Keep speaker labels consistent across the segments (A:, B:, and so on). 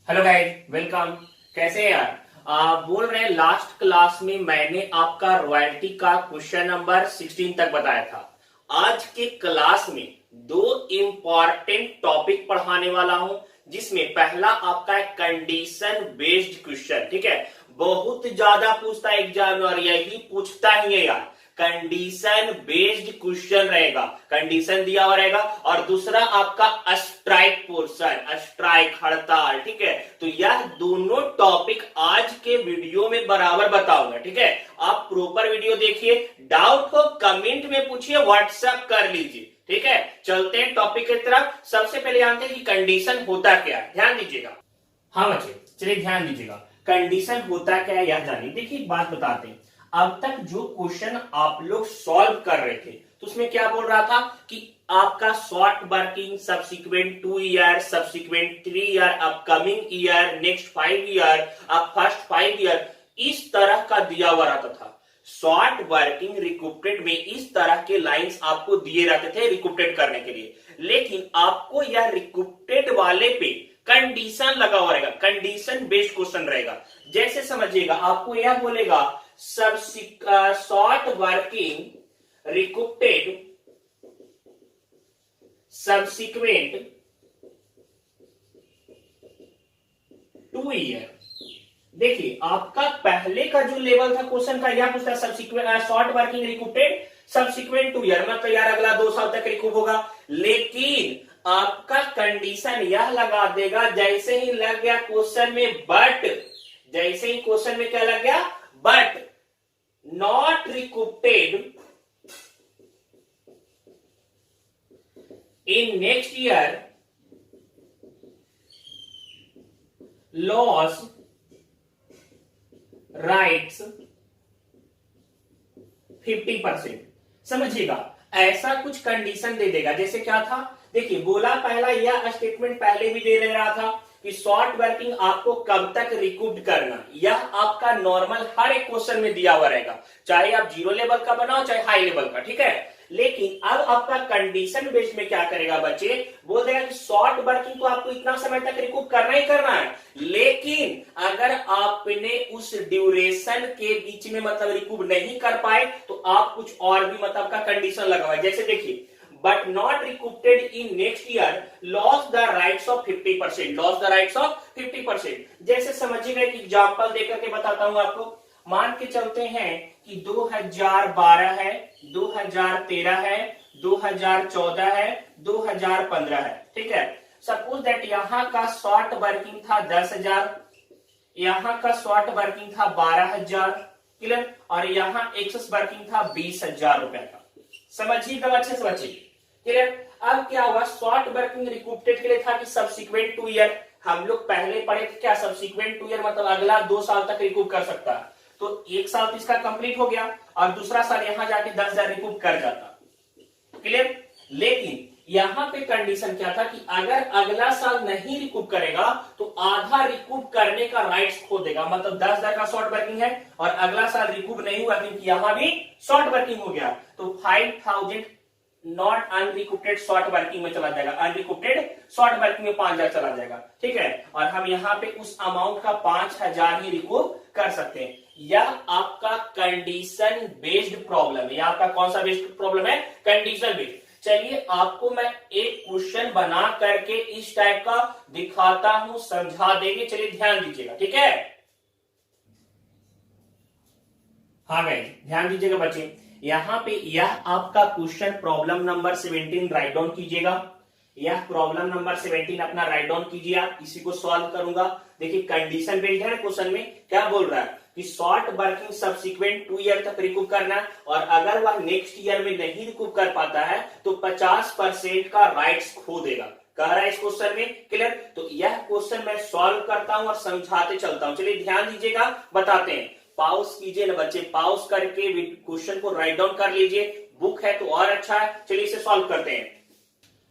A: Hello guys, welcome. कैसे हैं यार? बोल रहे हैं लास्ट क्लास में मैंने आपका रॉयल्टी का क्वेश्चन नंबर 16 तक बताया था। आज के क्लास में दो इंपॉर्टेंट टॉपिक पढ़ाने वाला हूं, जिसमें पहला आपका है कंडीशन बेस्ड क्वेश्चन। ठीक है, बहुत ज्यादा पूछता है एग्जाम में और यही पूछता ही है यार। कंडीशन बेस्ड क्वेश्चन रहेगा, कंडीशन दिया हुआ रहेगा। और दूसरा आपका स्ट्राइक पोर्शन, स्ट्राइक हड़ताल। ठीक है, तो यह दोनों टॉपिक आज के वीडियो में बराबर बताऊंगा। ठीक है, आप प्रॉपर वीडियो देखिए, डाउट हो कमेंट में पूछिए, व्हाट्सएप कर लीजिए। ठीक है, चलते हैं टॉपिक की तरफ। सबसे पहले जानते हैं कि कंडीशन होता क्या है, ध्यान दीजिएगा। हाँ बच्चे, चलिए ध्यान दीजिएगा, कंडीशन होता क्या है यह जानिए। देखिए एक बात बताते हैं, अब तक जो क्वेश्चन आप लोग सॉल्व कर रहे थे तो उसमें क्या बोल रहा था कि आपका short working, subsequent 2 year, subsequent 3 year, upcoming year, next 5 year, अब फर्स्ट 5 ईयर, इस तरह का दिया हुआ रहता था। शॉर्ट वर्किंग रिकूपटेड में इस तरह के लाइंस आपको दिए रहते थे रिकूपटेड करने के लिए, लेकिन आपको यह रिकूपटेड वाले पे कंडीशन लगा हुआ रहेगा, कंडीशन बेस्ड क्वेश्चन रहेगा। जैसे समझिएगा, आपको यह बोलेगा short working recouped subsequent 2 year. देखिए आपका पहले का जो लेवल था क्वेश्चन का, यह पूछता subsequent short working recouped subsequent 2 year, मतलब यार अगला 2 साल तक रिकूप होगा। लेकिन आपका कंडीशन यह लगा देगा, जैसे ही लग गया क्वेश्चन में बट, जैसे ही क्वेश्चन में क्या लग गया but not recouped in next year, loss rights 50%। समझिएगा, ऐसा कुछ कंडीशन दे देगा। जैसे क्या था, देखिए बोला पहला यह स्टेटमेंट पहले भी दे रहा था कि शॉर्ट वर्किंग आपको कब तक रिकूप करना, यह आपका नॉर्मल हर एक क्वेश्चन में दिया हुआ रहेगा, चाहे आप 0 लेवल का बनाओ चाहे हाई लेवल का। ठीक है, लेकिन अब आपका कंडीशन बेस्ड में क्या करेगा बच्चे, बोल देगा कि शॉर्ट वर्किंग को आपको इतना समय तक रिकूप करना ही करना है, लेकिन अगर आपने उस ड्यूरेशन के बीच में मतलब रिकूप नहीं कर पाए तो आप कुछ और भी मतलब का कंडीशन लगाओ। जैसे देखिए, but not recouped in next year, loss the rights of 50%, loss the rights of 50%। जैसे समझिएगा, एक एग्जांपल देकर के बताता हूं आपको। मान के चलते हैं कि 2012 है, 2013 है, 2014 है, 2015 है। ठीक है, सपोज दैट यहां का शॉर्ट वर्किंग था 10,000, यहां का शॉर्ट वर्किंग था 12,000, क्लियर, और यहां एक्सेस वर्किंग था 20,000 रुपए का। समझिएगा अच्छे से बच्चे, क्लियर। अब क्या हुआ, शॉर्ट वर्किंग रिकूपटेड के लिए था कि सब्सिक्वेंट 2 ईयर, हम लोग पहले पढ़े थे क्या, सब्सिक्वेंट 2 ईयर मतलब अगला 2 साल तक रिकूप कर सकता है। तो 1 साल तो इसका कंप्लीट हो गया और दूसरा साल यहां जाके 10,000 रिकूप कर जाता, क्लियर। लेकिन यहां पे कंडीशन क्या था कि अगर अगला साल नहीं रिकूप करेगा तो आधा रिकूप करने का राइट्स खो देगा। मतलब 10,000 का शॉर्ट वर्किंग है और अगला साल रिकूप नहीं हुआ क्योंकि यहां भी शॉर्ट वर्किंग हो गया, तो 5,000 नॉट अनरिकूप्टेड शॉर्ट वर्किंग में चला जाएगा, अनरिकूप्टेड शॉर्ट वर्किंग में 5,000 चला जाएगा। ठीक है, और हम यहाँ पे उस अमाउंट का 5,000 ही रिकूप कर सकते हैं। यह आपका कंडीशन बेस्ड प्रॉब्लम है। यह आपका कौन सा बेस्ड प्रॉब्लम है, कंडीशन बेस्ड। चलिए आपको मैं एक क्वेश्चन बना करके इस टाइप का दिखाता हूं, समझा देंगे। चलिए ध्यान दीजिएगा, ठीक है। हाँ गाइस, ध्यान दीजिएगा बच्चे, यहां पे यह आपका question problem number 17 write down कीजिएगा। यह प्रॉब्लम नंबर 17 अपना राइट डाउन कीजिए, आप इसी को सॉल्व करूंगा। देखिए कंडीशन बेस्ड है, क्वेश्चन में क्या बोल रहा है कि शॉर्ट वर्किंग सब्सिक्वेंट 2 ईयर तक रिकूप करना, और अगर वह नेक्स्ट ईयर में नहीं रिकूप कर पाता है तो 50% का राइट्स खो देगा, कह रहा है इस क्वेश्चन में, क्लियर। तो यह क्वेश्चन मैं सॉल्व करता हूं और समझाते चलता हूं। चलिए ध्यान दीजिएगा, बताते हैं। पॉज कीजिए ना बच्चे, पॉज करके क्वेश्चन को राइट डाउन कर लीजिए, बुक है तो और अच्छा है। चलिए इसे सॉल्व करते हैं।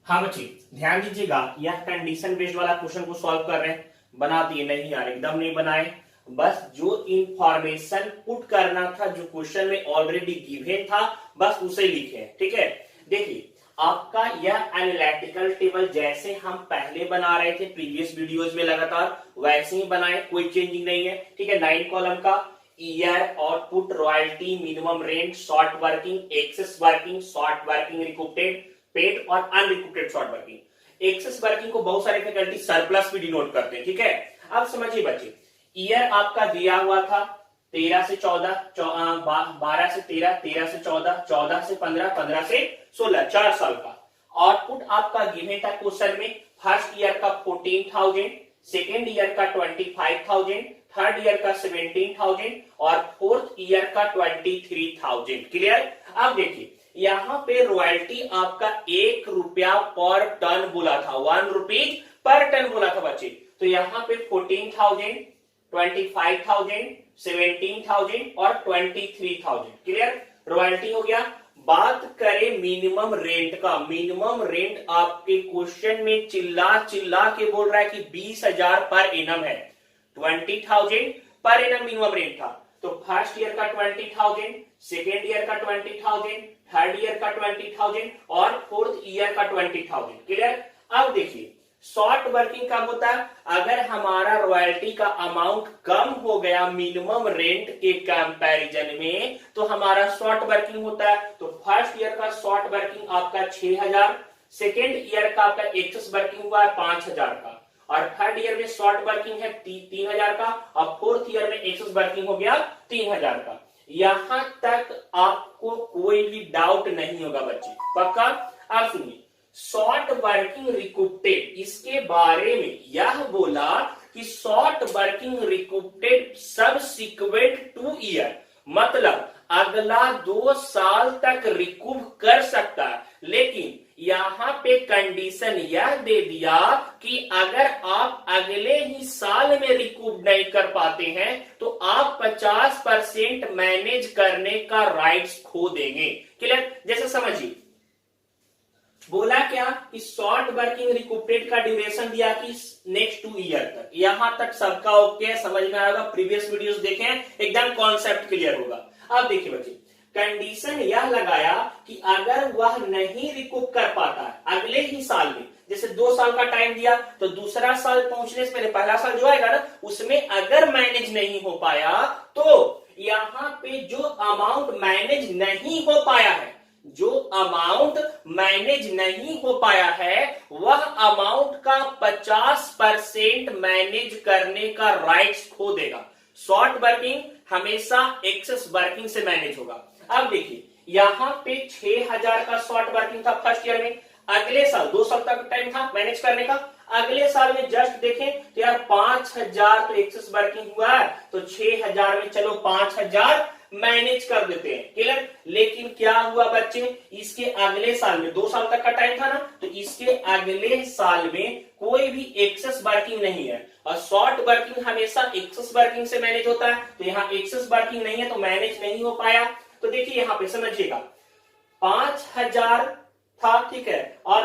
A: हाँ बच्चे ध्यान दीजिएगा, यह कंडीशन बेस्ड वाला क्वेश्चन को सॉल्व कर रहे हैं। बना दिए नहीं यार, एकदम नहीं बनाए, बस जो इंफॉर्मेशन पुट करना था जो क्वेश्चन में ऑलरेडी गिवन था बस उसे लिखे। ठीक है, देखिए आपका यह एनालिटिकल टेबल जैसे हम पहले बना रहे थे प्रीवियस वीडियोस में लगातार वैसे ही बनाए, कोई चेंजिंग नहीं है। ठीक है, 9 कॉलम का year, output, royalty, minimum rent, short working, excess working, short working, recouped, paid और unrecouped short working. Excess working को बहुत सारे फैकल्टी सरप्लस भी डिनोट करते हैं। ठीक है, अब समझिए बच्चे, ईयर आपका दिया हुआ था 13 से 14, 12 से 13, 13 से 14, 14 से 15, 15 से 16, 4 साल का। आउटपुट आपका गिवन था क्वेश्चन में, फर्स्ट ईयर का 14,000, सेकेंड ईयर का 25,000, थर्ड ईयर का 17,000 और फोर्थ ईयर का 23,000। क्लियर। अब देखिए यहां पे रॉयल्टी आपका 1 रुपया पर टन बोला था, 1 रुपीज पर टन बोला था बच्चे। तो यहां पे 14,000, 25,000, 17,000 और 23,000। क्लियर, रॉयल्टी हो गया। बात करें मिनिमम रेंट का, मिनिमम रेंट आपके क्वेश्चन में चिल्ला चिल्ला के बोल रहा है कि 20,000 पर एनम है। 20,000 पर एनम मिनिमम रेंट था। तो फर्स्ट ईयर का 20,000, सेकेंड ईयर का 20,000, थर्ड ईयर का 20,000 और फोर्थ ईयर का 20,000। क्लियर। अब देखिए शॉर्ट वर्किंग कब होता है, अगर हमारा रॉयल्टी का अमाउंट कम हो गया मिनिमम रेंट के कंपैरिजन में तो हमारा शॉर्ट वर्किंग होता है। तो फर्स्ट ईयर का शॉर्ट वर्किंग आपका 6,000, सेकेंड ईयर का आपका एक्सेस वर्किंग हुआ है 5,000 का और थर्ड ईयर में शॉर्ट वर्किंग है 3,000 का और फोर्थ ईयर में एक्सेस वर्किंग हो गया 3,000 का। यहां तक आपको कोई भी डाउट नहीं होगा बच्चे, पक्का। आप सुनिए, शॉर्ट वर्किंग रिकूप्टेड, इसके बारे में यह बोला कि शॉर्ट वर्किंग रिकूप्टेड सबसिक्वेंट 2 ईयर, मतलब अगला 2 साल तक रिकूप कर सकता है। लेकिन यहां पे कंडीशन यह दे दिया कि अगर आप अगले ही साल में रिकूप नहीं कर पाते हैं तो आप 50% मैनेज करने का राइट्स खो देंगे। क्लियर। जैसे समझिए बोला क्या कि शॉर्ट वर्किंग रिकूप्टेड का ड्यूरेशन दिया कि नेक्स्ट 2 ईयर तक। यहां तक सबका ओके, समझ में आएगा। प्रीवियस वीडियोस देखें, एकदम कॉन्सेप्ट क्लियर होगा। अब देखिए बच्चे, कंडीशन यह लगाया कि अगर वह नहीं रिकूप कर पाता है अगले ही साल में, जैसे 2 साल का टाइम दिया तो दूसरा साल पहुंचने से पहले पहला साल जो आएगा ना उसमें अगर मैनेज नहीं हो पाया तो यहां पे जो अमाउंट मैनेज नहीं हो पाया है, जो अमाउंट मैनेज नहीं हो पाया है वह अमाउंट का 50% मैनेज करने का राइट्स खो देगा। शॉर्ट वर्किंग हमेशा एक्सेस वर्किंग से मैनेज होगा। अब देखिए यहां पे 6,000 का शॉर्ट वर्किंग था फर्स्ट ईयर में, अगले साल 2 साल तक टाइम था मैनेज करने का, अगले साल में जस्ट देखें तो यार 5,000 तो एक्सेस वर्किंग हुआ है तो 6,000 में चलो 5,000 मैनेज कर देते हैं। क्लियर। लेकिन क्या हुआ बच्चे, इसके अगले साल में 2 साल तक का टाइम था ना, तो इसके अगले साल में कोई भी एक्सेस वर्किंग नहीं है और शॉर्ट वर्किंग हमेशा एक्सेस वर्किंग से मैनेज होता है। तो यहाँ एक्सेस वर्किंग नहीं है तो मैनेज नहीं हो पाया। तो देखिए यहाँ पे समझिएगा 5,000 था, ठीक है, और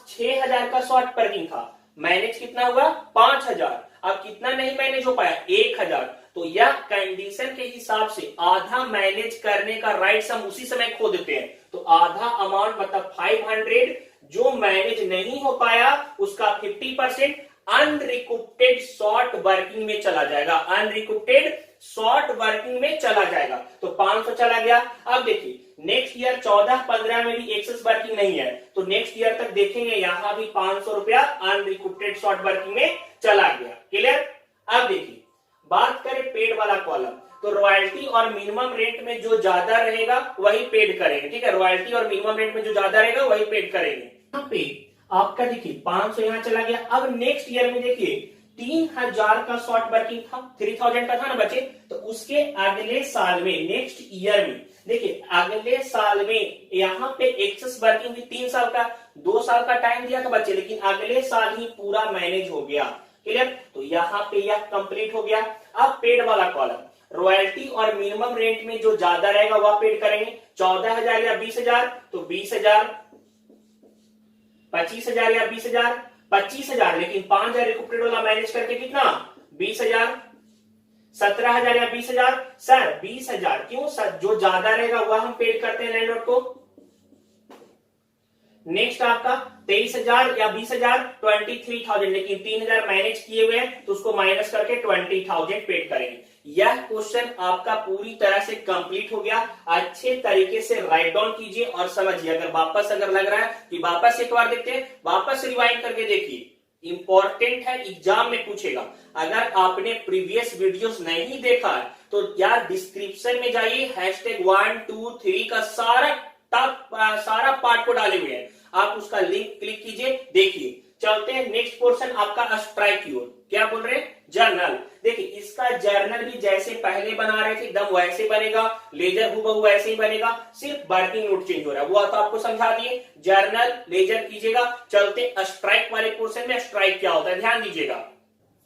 A: 6,000 का शॉर्ट वर्किंग था, मैनेज कितना हुआ 5,000। अब कितना नहीं मैनेज हो पाया 1,000। तो यह कंडीशन के हिसाब से आधा मैनेज करने का राइट्स हम उसी समय खो देते हैं। तो आधा अमाउंट मतलब 500 जो मैनेज नहीं हो पाया उसका 50% अनरिकूप्टेड शॉर्ट वर्किंग में चला जाएगा, अनरिकूप्टेड शॉर्ट वर्किंग में चला जाएगा। तो 500 चला गया। अब देखिए नेक्स्ट ईयर 14-15 में भी एक्सेस वर्किंग नहीं है तो नेक्स्ट ईयर तक देखेंगे यहां भी 500 रुपया अनरिकूप्टेड शॉर्ट वर्किंग में चला गया। क्लियर। अब देखिए बात करें पेड वाला कॉलम, तो रॉयल्टी और मिनिमम रेंट में जो ज्यादा रहेगा वही पेड करेंगे। ठीक है, रॉयल्टी और मिनिमम रेंट में जो ज्यादा रहेगा वही पेड करेंगे। यहाँ पे आपका देखिए 500 यहां चला गया। अब नेक्स्ट ईयर में देखिए 3,000 का शॉर्ट वर्किंग था, 3,000 का था ना बच्चे, तो उसके अगले साल में नेक्स्ट ईयर में देखिए अगले साल में यहाँ पे एक्सेस वर्किंग भी 3 साल का, 2 साल का टाइम दिया था बच्चे, लेकिन अगले साल ही पूरा मैनेज हो गया। क्लियर। तो यहाँ पे यह कंप्लीट हो गया। अब पेड वाला कॉलम, रॉयल्टी और मिनिमम रेंट में जो ज्यादा रहेगा वह पेड करेंगे। 14,000 या 20,000 तो 20,000, 25,000 या 20,000, 25,000, लेकिन 5,000 रिकूप्टेड वाला मैनेज करके कितना 20,000, 17,000 या 20,000। सर 20,000 क्यों सर, जो ज्यादा रहेगा वह हम पेड करते हैं लैंडलॉर्ड को। नेक्स्ट आपका 23,000 या 20,000 23,000, लेकिन 3,000 मैनेज किए हुए हैं तो उसको माइनस करके 20,000 पेड करेंगे। यह क्वेश्चन आपका पूरी तरह से कंप्लीट हो गया। अच्छे तरीके से राइट डाउन कीजिए और समझिए। अगर वापस अगर लग रहा है कि वापस एक बार देखते हैं, वापस रिवाइंड करके देखिए, इंपॉर्टेंट है, एग्जाम में पूछेगा। अगर आपने प्रीवियस वीडियोस नहीं देखा है तो यार डिस्क्रिप्शन में जाइए, #1 2 3 का सारा पार्ट को डाले हुए हैं, आप उसका लिंक क्लिक कीजिए, देखिए। चलते हैं नेक्स्ट पोर्शन आपका स्ट्राइक की ओर। क्या बोल रहे हैं? जर्नल। देखिए इसका जर्नल भी जैसे पहले बना रहे थे एकदम वैसे बनेगा, लेजर हुबहू वैसे ही बनेगा, सिर्फ वर्किंग नोट चेंज हो रहा है, वो तो आपको समझा दिए। जर्नल लेजर कीजिएगा। चलते स्ट्राइक वाले पोर्शन में। स्ट्राइक क्या होता है ध्यान दीजिएगा।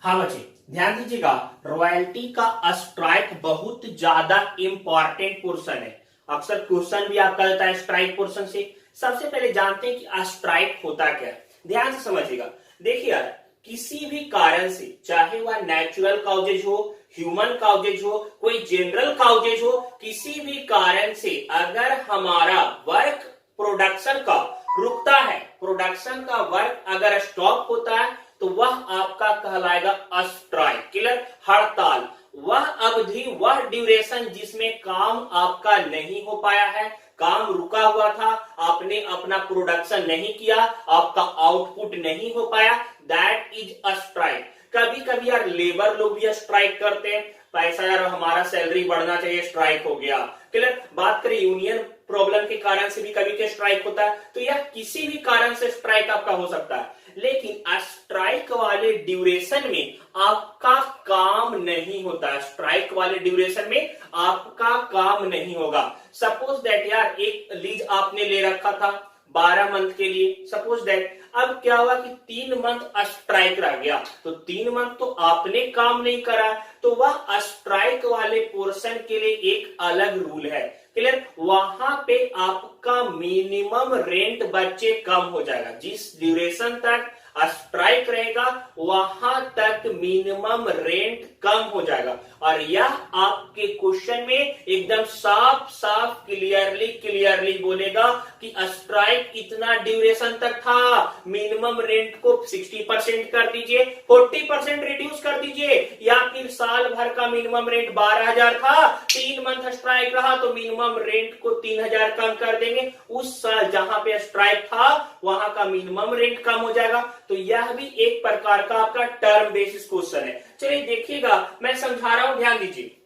A: हाँ बच्चे ध्यान दीजिएगा, रॉयल्टी का स्ट्राइक बहुत ज्यादा इंपॉर्टेंट पोर्शन है। अक्सर क्वेश्चन भी आपका रहता है स्ट्राइक पोर्शन से। सबसे पहले जानते हैं कि स्ट्राइक होता क्या है, ध्यान से समझिएगा। देखिए यार, किसी भी कारण से, चाहे वह नेचुरल काउजेज हो, ह्यूमन काउजेज हो, कोई जनरल काउजेज हो, किसी भी कारण से अगर हमारा वर्क प्रोडक्शन का रुकता है, प्रोडक्शन का वर्क अगर स्टॉप होता है तो वह आपका कहलाएगा स्ट्राइक। क्लियर? हड़ताल। वह अवधि, वह ड्यूरेशन जिसमें काम आपका नहीं हो पाया है, काम रुका हुआ था, आपने अपना प्रोडक्शन नहीं किया, आपका आउटपुट नहीं हो पाया, दैट इज अ स्ट्राइक। कभी कभी यार लेबर लोग भी स्ट्राइक करते हैं, पैसा यार हमारा सैलरी बढ़ना चाहिए, स्ट्राइक हो गया। क्लियर? बात करें यूनियन प्रॉब्लम के कारण से भी कभी के स्ट्राइक होता है, तो यह किसी भी कारण से स्ट्राइक आपका हो सकता है। लेकिन स्ट्राइक वाले ड्यूरेशन में आपका काम नहीं होता। स्ट्राइक वाले ड्यूरेशन में आपका काम नहीं होगा। सपोज दैट यार एक लीज आपने ले रखा था 12 मंथ के लिए, सपोज दैट अब क्या हुआ कि 3 मंथ स्ट्राइक रह गया, तो 3 मंथ तो आपने काम नहीं करा, तो वह स्ट्राइक वाले पोर्शन के लिए एक अलग रूल है। क्लियर? वहां पे आपका मिनिमम रेंट बच्चे कम हो जाएगा। जिस ड्यूरेशन तक स्ट्राइक रहेगा वहां तक मिनिमम रेंट कम हो जाएगा। और यह आपके क्वेश्चन में एकदम साफ साफ क्लियरली बोलेगा कि स्ट्राइक इतना ड्यूरेशन तक था, मिनिमम रेंट को 60% कर दीजिए, 40% रिड्यूस कर दीजिए, या फिर साल भर का मिनिमम रेंट 12,000 था, 3 मंथ स्ट्राइक रहा तो मिनिमम रेंट को 3,000 कम कर देंगे। उस साल जहां पे स्ट्राइक था वहां का मिनिमम रेंट कम हो जाएगा। तो यह भी एक प्रकार का आपका टर्म बेसिस क्वेश्चन है। चलिए देखिएगा, मैं समझा रहा हूं, ध्यान दीजिए।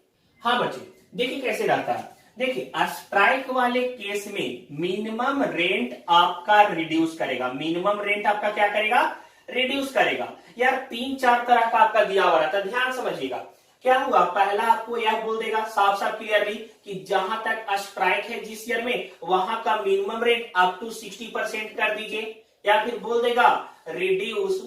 A: हाँ बच्चे देखिए कैसे रहता है। देखिए स्ट्राइक वाले केस में मिनिमम रेंट आपका रिड्यूस करेगा। मिनिमम रेंट आपका क्या करेगा? रिड्यूस करेगा। यार 3-4 तरह का आपका दिया हुआ रहता है, ध्यान समझिएगा। क्या हुआ, पहला आपको यह बोल देगा साफ साफ क्लियरली कि जहां तक स्ट्राइक है जिस ईयर में, वहां का मिनिमम रेंट अप टू 60% कर दीजिए, या फिर बोल देगा रिड्यूस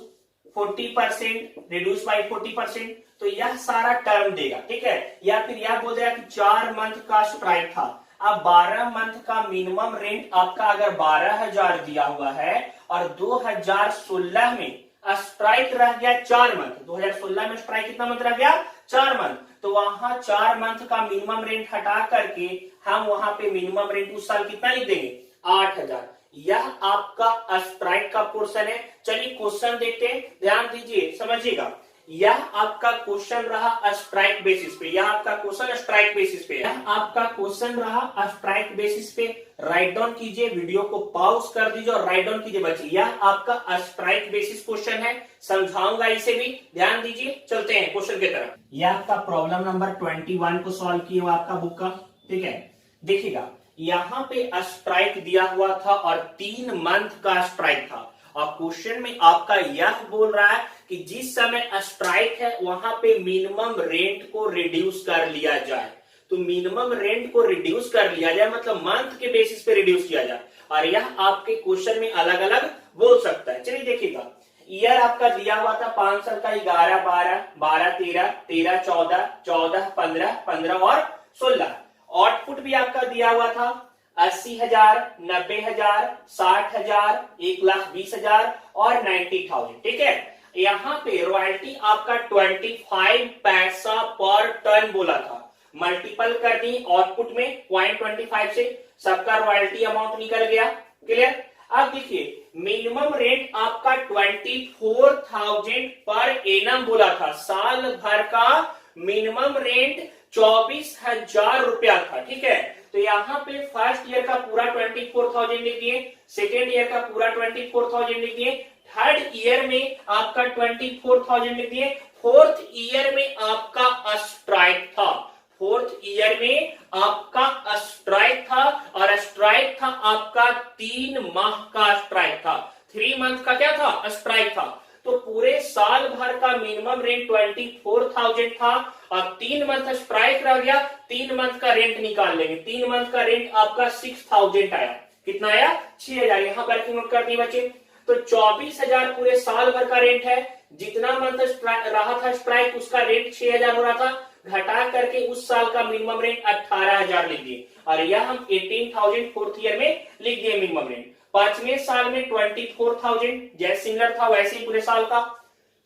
A: 40%, रिड्यूस बाय 40%। तो यह सारा टर्म देगा, ठीक है। या फिर यह बोल देगा कि 4 मंथ का स्ट्राइक था, अब 12 मंथ का मिनिमम रेंट आपका अगर 12,000 दिया हुआ है और 2016 में स्ट्राइक रह गया 4 मंथ, 2016 में स्ट्राइक कितना मंथ रह गया? 4 मंथ, तो वहां 4 मंथ का मिनिमम रेंट हटा करके हम वहां पे मिनिमम रेंट उस साल कितना लिख देंगे? 8,000। यह आपका स्ट्राइक का पोर्शन है। चलिए क्वेश्चन देखते हैं, ध्यान दीजिए समझिएगा। यह आपका क्वेश्चन रहा स्ट्राइक बेसिस पे, यह आपका क्वेश्चन स्ट्राइक बेसिस पे, यह आपका क्वेश्चन रहा स्ट्राइक बेसिस पे। राइट डाउन कीजिए, वीडियो को पॉज कर दीजिए और राइट डाउन कीजिए बच्चे। यह आपका स्ट्राइक बेसिस क्वेश्चन है, समझाऊंगा इसे भी, ध्यान दीजिए। चलते हैं क्वेश्चन की तरफ। यह आपका प्रॉब्लम नंबर 21 को सॉल्व किया हुआ आपका बुक का, ठीक है। देखिएगा यहां पे स्ट्राइक दिया हुआ था और 3 मंथ का स्ट्राइक था, और क्वेश्चन में आपका यह बोल रहा है कि जिस समय स्ट्राइक है वहां पे मिनिमम रेंट को रिड्यूस कर लिया जाए। तो मिनिमम रेंट को रिड्यूस कर लिया जाए मतलब मंथ के बेसिस पे रिड्यूस किया जाए, और यह आपके क्वेश्चन में अलग अलग बोल सकता है। चलिए देखिएगा, ईयर आपका दिया हुआ था 5 साल का, 11, 12, 12, 13, 13, 14, 14, 15, 15 और 16। आउटपुट भी आपका दिया हुआ था 80,000, 90,000, 60,000, 1,20,000 और 90,000, ठीक है। यहां पे रॉयल्टी आपका 25 पैसा पर टन बोला था, मल्टीपल कर दी आउटपुट में 0.25 से, सबका रॉयल्टी अमाउंट निकल गया। क्लियर? अब देखिए मिनिमम रेंट आपका 24,000 पर एनम बोला था, साल भर का मिनिमम रेंट 24,000 रुपया था, ठीक है। तो यहाँ पे फर्स्ट ईयर का पूरा 24,000 लिख दिए, सेकेंड ईयर का पूरा 24,000 लिख दिए, थर्ड ईयर में आपका 24,000 लिख दिए, फोर्थ ईयर में आपका स्ट्राइक था, फोर्थ ईयर में आपका स्ट्राइक था, और स्ट्राइक था आपका 3 माह का स्ट्राइक था, 3 मंथ का क्या था, स्ट्राइक था। तो पूरे साल भर का मिनिमम रेंट 24,000 था, और 3 मंथ स्ट्राइक रह गया, 3 मंथ का रेंट निकाल लेंगे, 3 मंथ का रेंट आपका 6,000 आया, कितना आया, 6,000। यहां वर्किंग नोट कर दिए बच्चे। तो 24,000 पूरे साल भर का रेंट है, जितना मंथ रहा था स्ट्राइक उसका रेंट 6,000 हो रहा था, घटा करके उस साल का मिनिमम रेंट 18,000 लिख दिए, और यह हम 18,000 फोर्थ ईयर में लिख दिए मिनिमम रेंट। पांचवें साल में 24,000 जैसे सिमिलर था वैसे ही पूरे साल का।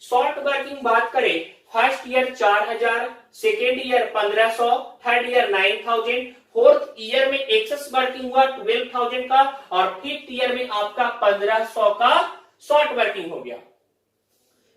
A: शॉर्ट वर्किंग बात करें, first year 4,000, second year 1,500, third year 9,000, fourth year में एक्सेस वर्किंग हुआ 12,000 का, और फिफ्थ ईयर में आपका 1,500 का शॉर्ट वर्किंग हो गया।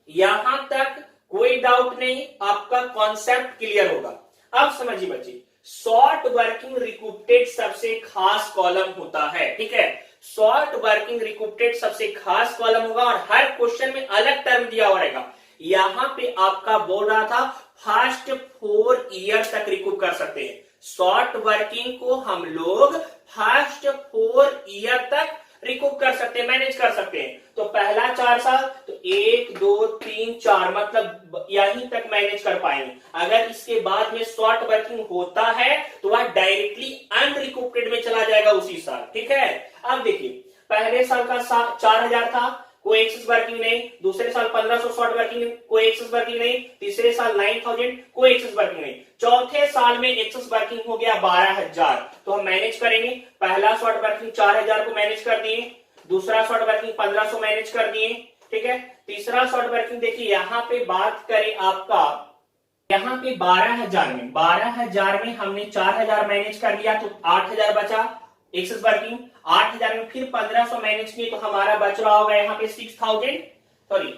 A: यहां तक कोई डाउट नहीं, आपका कॉन्सेप्ट क्लियर होगा। अब समझिए बच्चे, शॉर्ट वर्किंग रिकूप्टेड सबसे खास कॉलम होता है, ठीक है। शॉर्ट वर्किंग रिकूप्टेड सबसे खास कॉलम होगा, और हर क्वेश्चन में अलग टर्म दिया हुआ रहेगा। यहां पे आपका बोल रहा था फर्स्ट 4 ईयर तक रिकूप कर सकते हैं, शॉर्ट वर्किंग को हम लोग फर्स्ट 4 ईयर तक रिकूप कर सकते हैं, मैनेज कर सकते हैं। तो पहला 4 साल, तो 1 2 3 4 मतलब यहीं तक मैनेज कर पाएंगे। अगर इसके बाद में शॉर्ट वर्किंग होता है तो वह डायरेक्टली अनरिकूप्टेड में चला जाएगा उसी साल, ठीक है। अब देखिए पहले साल का 4,000 था, कोई एक्सेस वर्किंग नहीं, दूसरे साल 1,500 शॉर्ट वर्किंग, कोई एक्सेस वर्किंग नहीं, तीसरे साल 9,000, कोई एक्सेस वर्किंग नहीं, चौथे साल में एक्सेस वर्किंग हो गया 12,000। तो हम मैनेज करेंगे, पहला शॉर्ट वर्किंग 4,000 को मैनेज कर दिए, दूसरा शॉर्ट वर्किंग 1,500 मैनेज कर दिए, ठीक है। तीसरा शॉर्ट वर्किंग देखिए यहाँ पे बात करें आपका, यहाँ पे 12,000 में हमने 4,000 मैनेज कर लिया, तो 8,000 बचा एक्सेस वर्किंग। 8,000 में फिर 1,500 मैनेज किए, तो हमारा बच रहा होगा यहाँ पे 6,000, सॉरी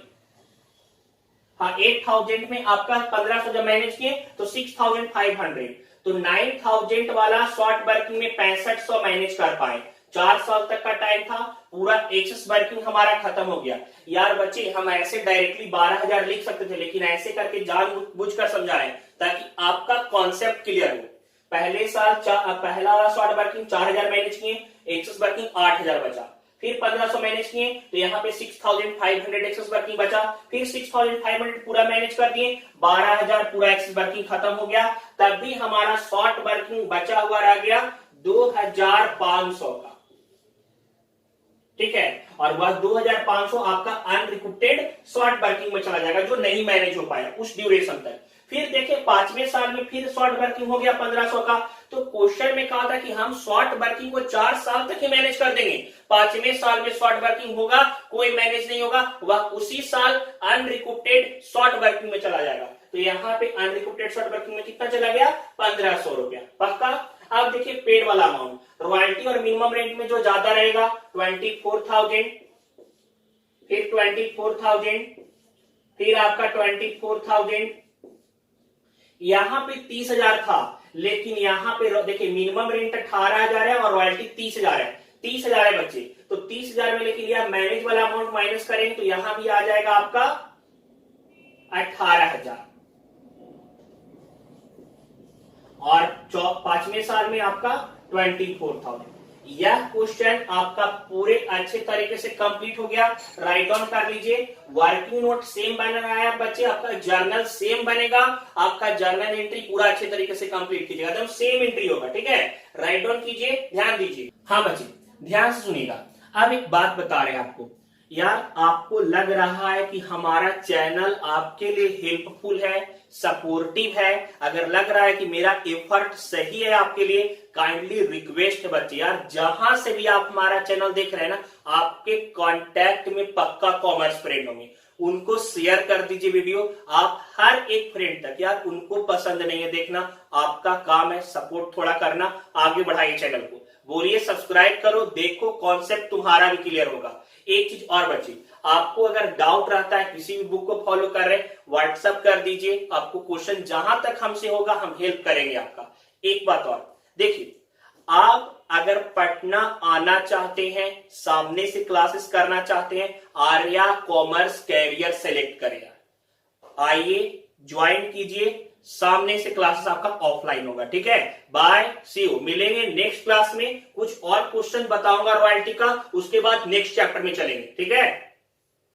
A: हाँ 8,000 में आपका 1,500 जब मैनेज किए तो 6,500, तो 9,000 वाला शॉर्ट वर्किंग में 6500 मैनेज कर पाए। 4 साल तक का टाइम था, पूरा एक्सेस वर्किंग हमारा खत्म हो गया। यार बच्चे हम ऐसे डायरेक्टली 12,000 लिख सकते थे, लेकिन ऐसे करके जानबूझकर समझा रहे हैं ताकि आपका कॉन्सेप्ट क्लियर हो। पहले साल पहला वाला शॉर्ट वर्किंग 4,000 मैनेज किए, एक्सेस वर्किंग 8,000 बचा, फिर 1,500 मैनेज किए, तो यहाँ पे 6,500 एक्सेस वर्किंग बचा, फिर 6,500 पूरा मैनेज कर दिए, 12,000 पूरा एक्सेस वर्किंग खत्म हो गया, तब भी हमारा शॉर्ट वर्किंग बचा हुआ रह गया 2,500 का, ठीक है। और वह 2,500 आपका अनरिकूप्टेड शॉर्ट वर्किंग में चला जाएगा, जो नहीं मैनेज हो पाया उस ड्यूरेशन तक। फिर देखिए 5वें साल में फिर शॉर्ट वर्किंग हो गया 1,500 का, तो क्वेश्चन में कहा था कि हम शॉर्ट वर्किंग को 4 साल तक ही मैनेज कर देंगे। 5वें साल में शॉर्ट वर्किंग होगा, कोई मैनेज नहीं होगा, वह उसी साल अनरिकूप्टेड शॉर्ट वर्किंग में चला जाएगा। तो यहाँ पे अनरिकूप्टेड शॉर्ट वर्किंग में कितना चला गया, 1,500 रुपया, पक्का। अब देखिए पेड वाला अमाउंट, रॉयल्टी और मिनिमम रेंट में जो ज्यादा रहेगा 24,000, फिर 24,000, फिर आपका 24,000, यहां पे 30,000 था, लेकिन यहां पे देखिए मिनिमम रेंट 18,000 है और रॉयल्टी 30,000 है, 30,000 है बच्चे। तो 30,000 में लेकिन यह मैनेज वाला अमाउंट माइनस करेंगे तो यहां भी आ जाएगा आपका 18,000, और 5वें साल में आपका 24,000। यह क्वेश्चन आपका पूरे अच्छे तरीके से कंप्लीट हो गया। राइट डाउन कर लीजिए, वर्किंग नोट सेम बना है बच्चे, आपका जर्नल सेम बनेगा, आपका जर्नल एंट्री पूरा अच्छे तरीके से कंप्लीट कीजिएगा, एकदम सेम एंट्री होगा, ठीक है। राइट डाउन कीजिए, ध्यान दीजिए। हाँ बच्चे ध्यान से सुनिएगा। अब एक बात बता रहे हैं आपको, यार आपको लग रहा है कि हमारा चैनल आपके लिए हेल्पफुल है, सपोर्टिव है, अगर लग रहा है कि मेरा एफर्ट सही है आपके लिए, काइंडली रिक्वेस्ट है बच्चे, यार जहां से भी आप हमारा चैनल देख रहे हैं ना, आपके कांटेक्ट में पक्का कॉमर्स फ्रेंड होंगे, उनको शेयर कर दीजिए वीडियो। आप हर एक फ्रेंड तक, यार उनको पसंद नहीं है देखना, आपका काम है सपोर्ट थोड़ा करना, आगे बढ़ाइए चैनल को। बोलिए सब्सक्राइब करो, देखो कॉन्सेप्ट तुम्हारा भी क्लियर होगा। एक चीज और बची, आपको अगर डाउट रहता है किसी भी बुक को फॉलो कर रहे व्हाट्सएप कर दीजिए, आपको क्वेश्चन जहां तक हमसे होगा हम हेल्प करेंगे आपका। एक बात और देखिए, आप अगर पटना आना चाहते हैं, सामने से क्लासेस करना चाहते हैं, आर्या कॉमर्स कैरियर सेलेक्ट करें, आइए ज्वाइन कीजिए, सामने से क्लासेस आपका ऑफलाइन होगा। ठीक है, बाय, सी यू, मिलेंगे नेक्स्ट क्लास में। कुछ और क्वेश्चन बताऊंगा रॉयल्टी का, उसके बाद नेक्स्ट चैप्टर में चलेंगे। ठीक है।